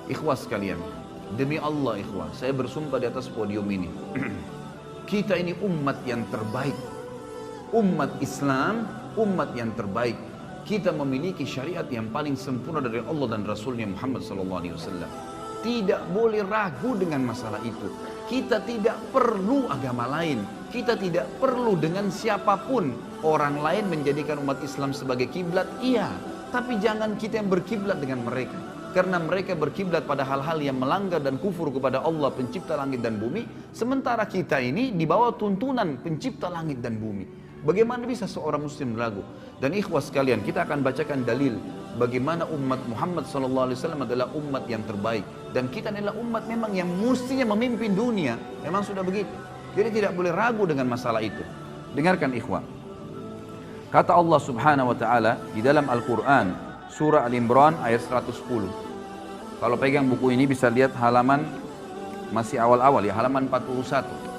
Ikhwah sekalian, demi Allah ikhwah, saya bersumpah di atas podium ini, kita ini umat yang terbaik, umat Islam, umat yang terbaik. Kita memiliki syariat yang paling sempurna dari Allah dan Rasulnya Muhammad SAW. Tidak boleh ragu dengan masalah itu. Kita tidak perlu agama lain. Kita tidak perlu dengan siapapun. Orang lain menjadikan umat Islam sebagai kiblat, iya. Tapi jangan kita yang berkiblat dengan mereka. Karena mereka berkiblat pada hal-hal yang melanggar dan kufur kepada Allah pencipta langit dan bumi. Sementara kita ini di bawah tuntunan pencipta langit dan bumi. Bagaimana bisa seorang muslim ragu? Dan ikhwah sekalian, kita akan bacakan dalil bagaimana umat Muhammad SAW adalah umat yang terbaik. Dan kita adalah umat memang yang mestinya memimpin dunia. Memang sudah begitu. Jadi tidak boleh ragu dengan masalah itu. Dengarkan ikhwah. Kata Allah Subhanahu wa taala di dalam Al-Qur'an surah Al-Imran ayat 110. Kalau pegang buku ini bisa lihat halaman masih awal-awal ya, halaman 41.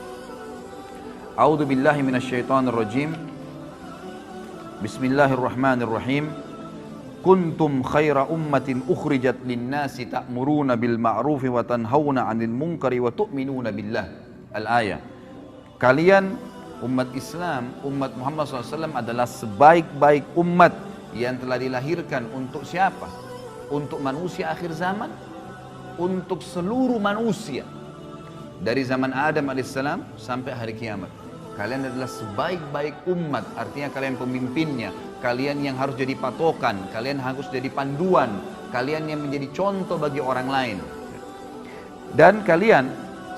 A'udzu billahi minasyaitonir rajim. Bismillahirrahmanirrahim. Kuntum khaira ummatin ukhrijat lin-nasi ta'muruna bil ma'rufi wa tanhauna 'anil munkari wa tu'minuna billah. Al-ayah. Kalian umat Islam, umat Muhammad SAW adalah sebaik-baik umat yang telah dilahirkan untuk siapa? Untuk manusia akhir zaman, untuk seluruh manusia dari zaman Adam alaihissalam sampai hari kiamat. Kalian adalah sebaik-baik umat, artinya kalian pemimpinnya, kalian yang harus jadi patokan, kalian harus jadi panduan, kalian yang menjadi contoh bagi orang lain. Dan kalian,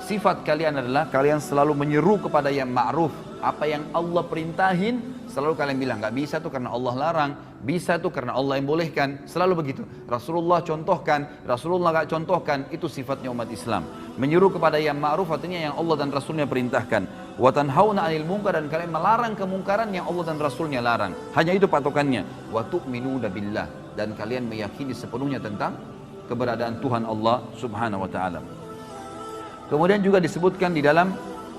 sifat kalian adalah kalian selalu menyeru kepada yang ma'ruf. Apa yang Allah perintahin, selalu kalian bilang, gak bisa tuh karena Allah larang, bisa tuh karena Allah yang bolehkan, selalu begitu. Rasulullah contohkan, Rasulullah gak contohkan, itu sifatnya umat Islam. Menyuruh kepada yang ma'ruf artinya yang Allah dan Rasulnya perintahkan. Wa tanhauna 'anil munkar, dan kalian melarang kemungkaran yang Allah dan Rasulnya larang. Hanya itu patokannya. Wa tu'minuna billah, dan kalian meyakini sepenuhnya tentang keberadaan Tuhan Allah Subhanahu wa taala. Kemudian juga disebutkan di dalam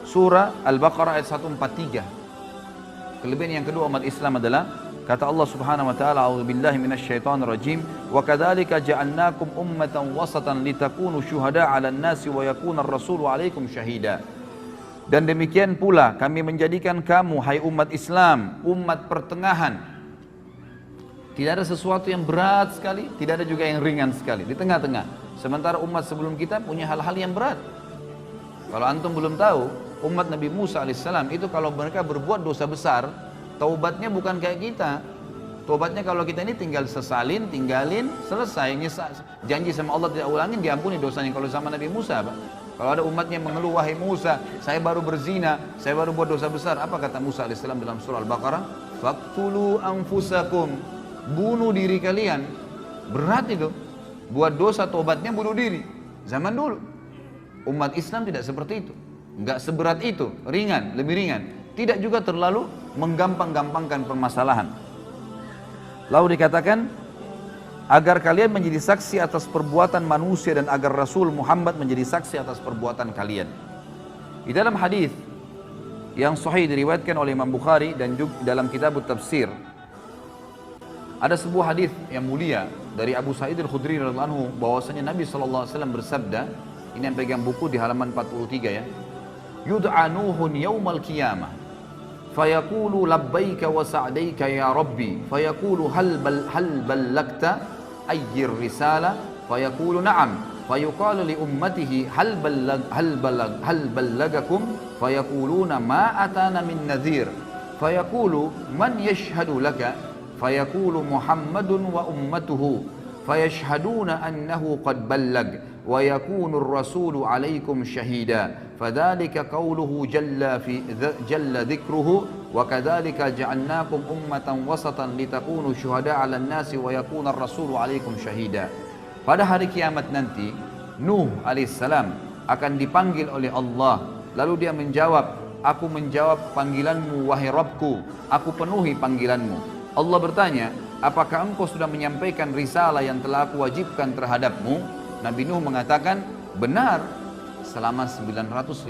surah Al-Baqarah ayat 143. Kelebihan yang kedua umat Islam adalah kata Allah Subhanahu wa taala, a'udzubillahi minasyaitonir rajim, wa kadzalika ja'alnakum ummatan wasatan litakunu syuhada'a 'alan nasi wa yakuna ar-rasulu 'alaikum syahida. Dan demikian pula kami menjadikan kamu hai umat Islam umat pertengahan. Tidak ada sesuatu yang berat sekali, tidak ada juga yang ringan sekali, di tengah-tengah. Sementara umat sebelum kita punya hal-hal yang berat. Kalau antum belum tahu, umat Nabi Musa alaihissalam itu kalau mereka berbuat dosa besar, taubatnya bukan kayak kita. Taubatnya kalau kita ini tinggal sesalin, tinggalin, selesai. Janji sama Allah tidak ulangin, diampuni dosanya. Kalau sama Nabi Musa, Pak. Kalau ada umatnya mengeluh, wahai Musa, saya baru berzina, saya baru buat dosa besar. Apa kata Musa alaihissalam dalam surah Al-Baqarah? Faqtulu anfusakum, bunuh diri kalian. Berat itu. Buat dosa taubatnya bunuh diri. Zaman dulu. Umat Islam tidak seperti itu. Enggak seberat itu, ringan, lebih ringan. Tidak juga terlalu menggampang-gampangkan permasalahan. Lalu dikatakan, agar kalian menjadi saksi atas perbuatan manusia dan agar Rasul Muhammad menjadi saksi atas perbuatan kalian. Di dalam hadis yang sahih diriwayatkan oleh Imam Bukhari dan juga dalam kitab Tafsir, ada sebuah hadis yang mulia dari Abu Sa'id Al-Khudri radhiyallahu anhu bahwasanya Nabi SAW bersabda, ini yang pegang buku di halaman 43 ya, yud'a Nuhun yaumal qiyamah fayaqulu labbaika wa sa'daika ya rabbi fayaqulu hal ballagta ayyir risala fayaqulu na'am fayuqalu li ummatihi hal ballagakum fayaquluna ma atana min nadhir fayaqulu man yashhadu laka fayaqulu Muhammadun wa ummatuhu fayashhaduna annahu qad ballag wa yakunu ar-rasulu 'alaikum syahida fadzalika qawluhu jalla dhikruhu wa kadzalika ja'alnakum ummatan wasatan litakunu syuhada'a 'alan nasi wa yakuna ar-rasulu 'alaikum syahida. Pada hari kiamat nanti Nuh alaihissalam akan dipanggil oleh Allah, lalu dia menjawab, aku menjawab panggilanmu wahai Rabbku, aku penuhi panggilanmu. Allah bertanya, apakah engkau sudah menyampaikan risalah yang telah aku wajibkan terhadapmu? Nabi Nuh mengatakan, benar. Selama 950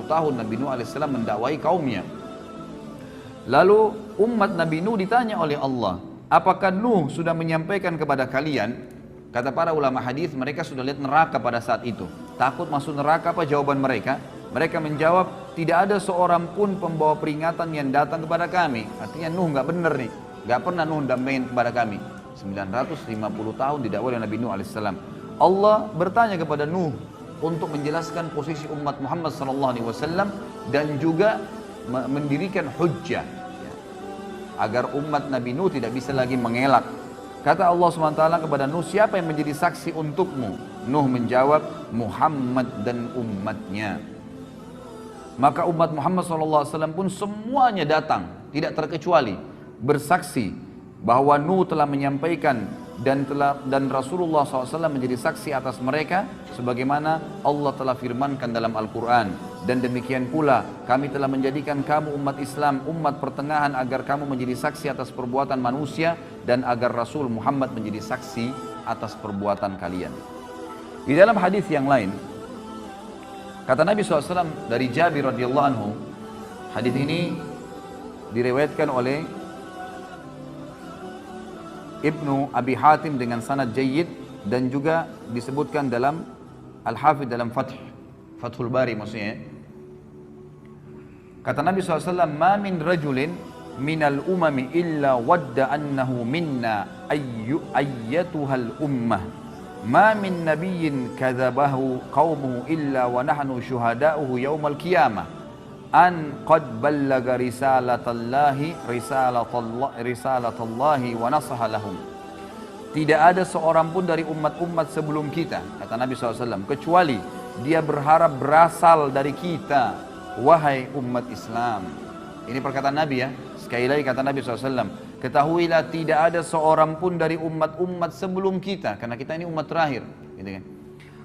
tahun Nabi Nuh alaihissalam mendakwai kaumnya. Lalu umat Nabi Nuh ditanya oleh Allah, apakah Nuh sudah menyampaikan kepada kalian? Kata para ulama hadis, mereka sudah lihat neraka pada saat itu. Takut masuk neraka, apa jawaban mereka? Mereka menjawab, tidak ada seorang pun pembawa peringatan yang datang kepada kami. Artinya Nuh nggak benar nih, nggak pernah Nuh damaiin kepada kami. 950 tahun didakwai oleh Nabi Nuh alaihissalam. Allah bertanya kepada Nuh untuk menjelaskan posisi umat Muhammad SAW dan juga mendirikan hujjah ya, agar umat Nabi Nuh tidak bisa lagi mengelak. Kata Allah SWT kepada Nuh, siapa yang menjadi saksi untukmu? Nuh menjawab, Muhammad dan umatnya. Maka umat Muhammad SAW pun semuanya datang, tidak terkecuali, bersaksi bahwa Nuh telah menyampaikan dan Rasulullah SAW menjadi saksi atas mereka sebagaimana Allah telah firmankan dalam Al-Quran. Dan demikian pula kami telah menjadikan kamu umat Islam, umat pertengahan agar kamu menjadi saksi atas perbuatan manusia dan agar Rasul Muhammad menjadi saksi atas perbuatan kalian. Di dalam hadis yang lain, kata Nabi SAW dari Jabir radhiyallahu anhu, hadis ini diriwayatkan oleh Ibnu Abi Hatim dengan sanad jayyid dan juga disebutkan dalam Al-Hafidh dalam Fathul Bari maksudnya. Kata Nabi SAW, ma min rajulin minal umami illa wadda annahu minna ayyatuhal ummah. Ma min nabiyyin kadzabahu qaumuhu illa wa nahnu syuhada'uhu yawmal qiyamah. An qad ballaga risalatallahi wa nasaha lahum. Tidak ada seorang pun dari umat-umat sebelum kita, kata Nabi SAW, kecuali dia berharap berasal dari kita, wahai umat Islam. Ini perkataan Nabi ya. Sekali lagi kata Nabi SAW, ketahuilah tidak ada seorang pun dari umat-umat sebelum kita, karena kita ini umat terakhir, gitu kan.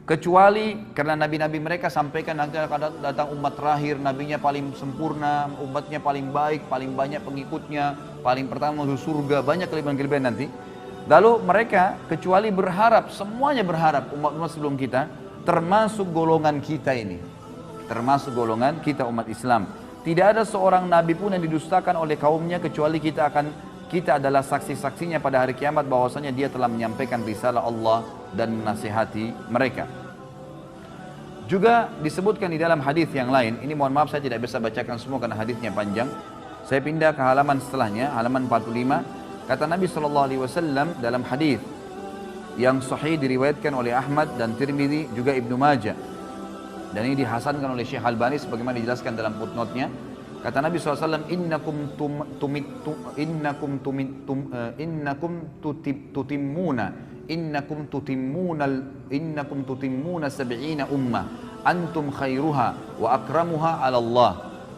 Kecuali karena nabi-nabi mereka sampaikan nanti akan datang umat terakhir, nabinya paling sempurna, umatnya paling baik, paling banyak pengikutnya, paling pertama masuk surga, banyak kelebihan-kelebihan nanti. Lalu mereka kecuali berharap, semuanya berharap umat-umat sebelum kita, termasuk golongan kita ini, termasuk golongan kita umat Islam. Tidak ada seorang nabi pun yang didustakan oleh kaumnya kecuali kita adalah saksi-saksinya pada hari kiamat bahwasanya dia telah menyampaikan risalah Allah dan menasihati mereka. Juga disebutkan di dalam hadis yang lain, ini mohon maaf saya tidak bisa bacakan semua karena hadisnya panjang. Saya pindah ke halaman setelahnya, halaman 45. Kata Nabi SAW dalam hadis yang sahih diriwayatkan oleh Ahmad dan Tirmidzi juga Ibnu Majah. Dan ini dihasankan oleh Syekh Albani sebagaimana dijelaskan dalam footnote-nya. Kata Nabi SAW, innakum tutimmuna sab'ina ummah antum khairuha wa akramuha 'ala Allah.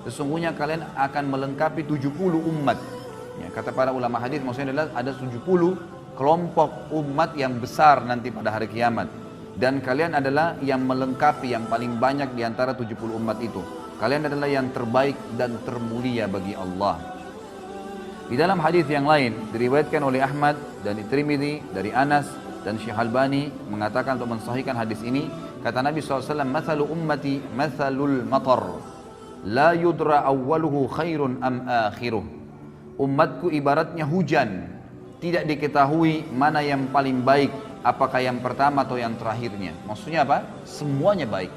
Sesungguhnya kalian akan melengkapi 70 umat. Ya, kata para ulama hadis maksudnya adalah ada 70 kelompok umat yang besar nanti pada hari kiamat. Dan kalian adalah yang melengkapi yang paling banyak di antara 70 umat itu. Kalian adalah yang terbaik dan termulia bagi Allah. Di dalam hadis yang lain diriwayatkan oleh Ahmad dan Tirmidzi dari Anas dan Syekh Albani mengatakan untuk mensahihkan hadis ini, kata Nabi SAW, mathalu ummati mathalul matar la yudra awwaluhu khairun am akhiruh. Umatku ibaratnya hujan, tidak diketahui mana yang paling baik, apakah yang pertama atau yang terakhirnya. Maksudnya apa? Semuanya baik.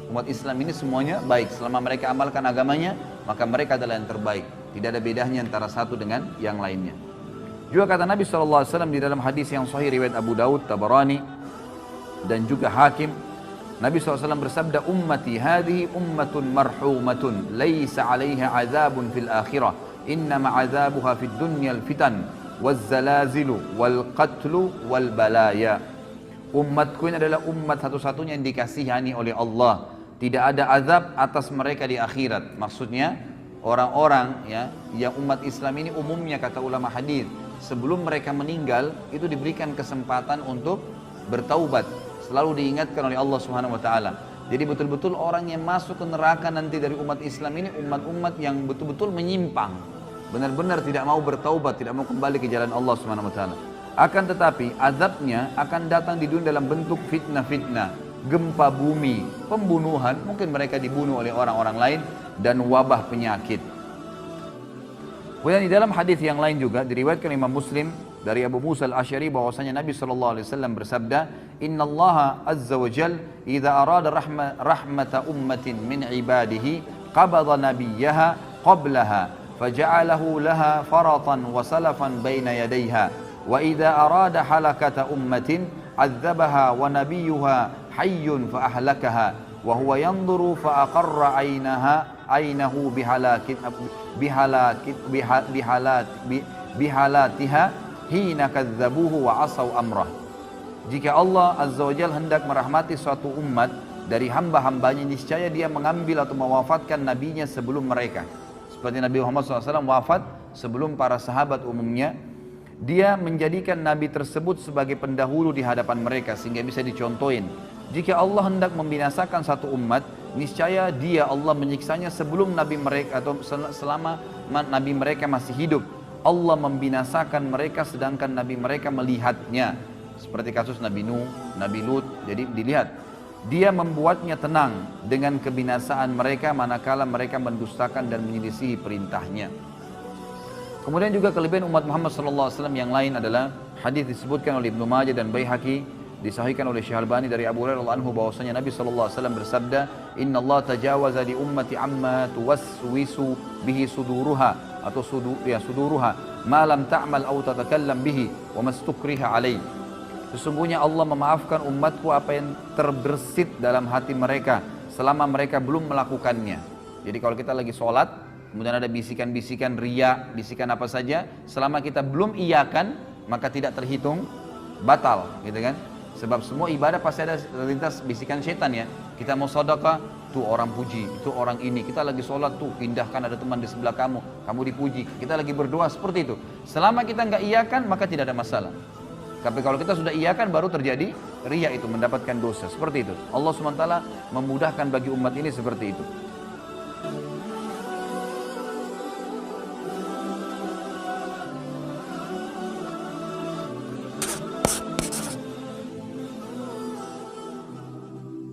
Umat Islam ini semuanya baik. Selama mereka amalkan agamanya, maka mereka adalah yang terbaik. Tidak ada bedanya antara satu dengan yang lainnya. Juga kata Nabi SAW di dalam hadis yang sahih riwayat Abu Daud, Tabarani dan juga Hakim, Nabi SAW bersabda, ummati hadhihi ummatun marhumatun laysa 'alaiha 'adzabun fil akhirah innama 'adzabuha fid dunyal fitan wazzalazilu wal qatlu wal balaya. Umatku ini adalah umat satu-satunya yang dikasihani oleh Allah. Tidak ada azab atas mereka di akhirat. Maksudnya orang-orang ya yang umat Islam ini umumnya kata ulama hadis sebelum mereka meninggal itu diberikan kesempatan untuk bertaubat. Selalu diingatkan oleh Allah Subhanahu wa taala. Jadi betul-betul orang yang masuk ke neraka nanti dari umat Islam ini umat-umat yang betul-betul menyimpang. Benar-benar tidak mau bertaubat, tidak mau kembali ke jalan Allah Subhanahu wa taala. Akan tetapi azabnya akan datang di dunia dalam bentuk fitnah-fitnah, gempa bumi, pembunuhan, mungkin mereka dibunuh oleh orang-orang lain, dan wabah penyakit. Kemudian di dalam hadis yang lain juga diriwayatkan Imam Muslim dari Abu Musa al-Asy'ari bahwasanya Nabi SAW bersabda, Inna Allah azza wa jal idza arada rahmata ummatin min ibadihi qabadha nabiyyaha qablaha faja'alahu laha faratan wa salafan baina yadayha wa idza arada halakata ummatin azzabaha wa nabiyyuha hayyun fa ahlakaha wa huwa yanzuru fa aqarra aynahu bihalatiha hina kadzabuhu wa asaw amrah. Jika Allah azza wa jalla hendak merahmati suatu umat dari hamba-hambanya, niscaya dia mengambil atau mewafatkan nabinya sebelum mereka. Seperti Nabi Muhammad SAW wafat sebelum para sahabat umumnya, dia menjadikan nabi tersebut sebagai pendahulu di hadapan mereka sehingga bisa dicontohin. Jika Allah hendak membinasakan satu umat, niscaya dia Allah menyiksanya sebelum nabi mereka atau selama nabi mereka masih hidup. Allah membinasakan mereka sedangkan nabi mereka melihatnya. Seperti kasus Nabi Nuh, Nabi Lut, jadi dilihat. Dia membuatnya tenang dengan kebinasaan mereka manakala mereka mendustakan dan menyelisihi perintahnya. Kemudian juga kelebihan umat Muhammad SAW yang lain adalah hadis disebutkan oleh Ibnu Majah dan Baihaqi, disahihkan oleh Syekh Albani dari Abu Hurairah radhiyallahu anhu bahwasanya Nabi SAW bersabda, Inna Allah tajawaza li ummati amma tuwaswisu bihi suduruha atau suduruha ma lam ta'mal aw tatakallam bihi wa mastukriha alaih. Sesungguhnya Allah memaafkan umatku apa yang terbersit dalam hati mereka selama mereka belum melakukannya. Jadi kalau kita lagi sholat, kemudian ada bisikan-bisikan riya, bisikan apa saja, selama kita belum iyakan, maka tidak terhitung batal, gitu kan? Sebab semua ibadah pasti ada terlintas bisikan setan ya. Kita mau sedekah, tuh orang puji, itu orang ini. Kita lagi sholat tuh, pindahkan ada teman di sebelah kamu, kamu dipuji. Kita lagi berdoa seperti itu. Selama kita nggak iyakan, maka tidak ada masalah. Tapi kalau kita sudah iyakan baru terjadi riya itu, mendapatkan dosa. Seperti itu. Allah SWT memudahkan bagi umat ini seperti itu.